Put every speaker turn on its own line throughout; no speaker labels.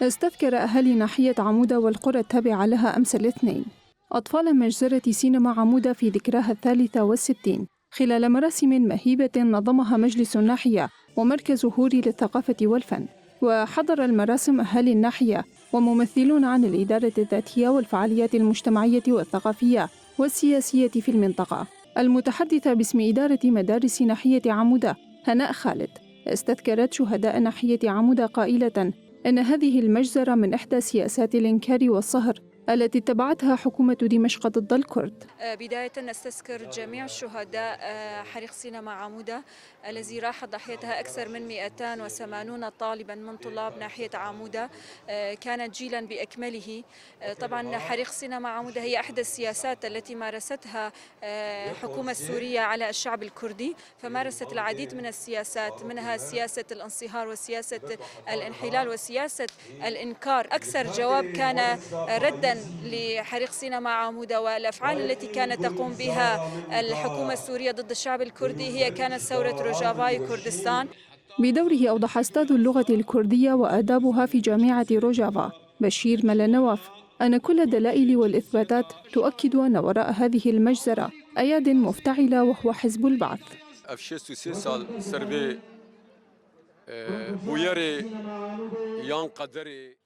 استذكر أهالي ناحية عمودة والقرى التابعة لها أمس الاثنين أطفال مجزرة سينما عمودة في ذكراها 63 خلال مراسم مهيبة نظمها مجلس الناحية ومركز هوري للثقافة والفن. وحضر المراسم أهالي الناحية وممثلون عن الإدارة الذاتية والفعاليات المجتمعية والثقافية والسياسية في المنطقة. المتحدثة باسم إدارة مدارس ناحية عمودة هناء خالد استذكرت شهداء ناحية عمودة قائلة إن هذه المجزرة من إحدى سياسات الإنكار والصهر التي اتبعتها حكومة دمشق ضد الكرد.
بداية نستذكر جميع الشهداء حريق سينما عمودة الذي راح ضحيتها أكثر من 280 طالبا من طلاب ناحية عمودة، كانت جيلا بأكمله. طبعا حريق سينما عمودة هي أحدى السياسات التي مارستها الحكومة السورية على الشعب الكردي، فمارست العديد من السياسات، منها سياسة الانصهار وسياسة الانحلال وسياسة الإنكار. أكثر جواب كان ردا لحريق سينما عمودة والأفعال التي كانت تقوم بها الحكومة السورية ضد الشعب الكردي هي كانت ثورة روجافاي كردستان.
بدوره أوضح أستاذ اللغة الكردية وآدابها في جامعة روجافا بشير ملانواف أن كل الدلائل والإثباتات تؤكد أن وراء هذه المجزرة أياد مفتعلة وهو حزب البعث.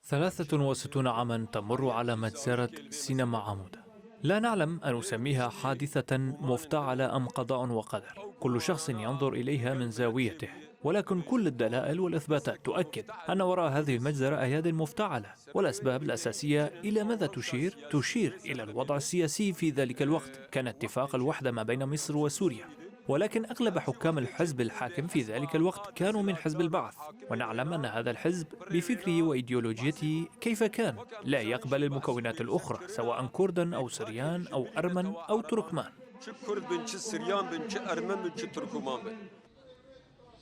63 عاما تمر على مجزرة سينما عمودة. لا نعلم أن نسميها حادثة مفتعلة أم قضاء وقدر، كل شخص ينظر إليها من زاويته، ولكن كل الدلائل والإثباتات تؤكد أن وراء هذه المجزرة أياد مفتعلة. والأسباب الأساسية إلى ماذا تشير؟ تشير إلى الوضع السياسي في ذلك الوقت. كان اتفاق الوحدة ما بين مصر وسوريا، ولكن أغلب حكام الحزب الحاكم في ذلك الوقت كانوا من حزب البعث، ونعلم أن هذا الحزب بفكره وإيديولوجيته كيف كان لا يقبل المكونات الأخرى سواء كردا أو سريان أو أرمن أو تركمان.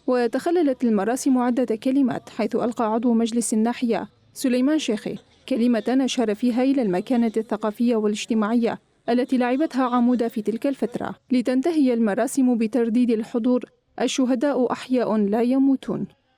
وتخللت المراسم عدة كلمات، حيث ألقى عضو مجلس الناحية سليمان شيخي كلمة أشار فيها إلى المكانة الثقافية والاجتماعية التي لعبتها عمودة في تلك الفترة، لتنتهي المراسم بترديد الحضور: الشهداء أحياء لا يموتون.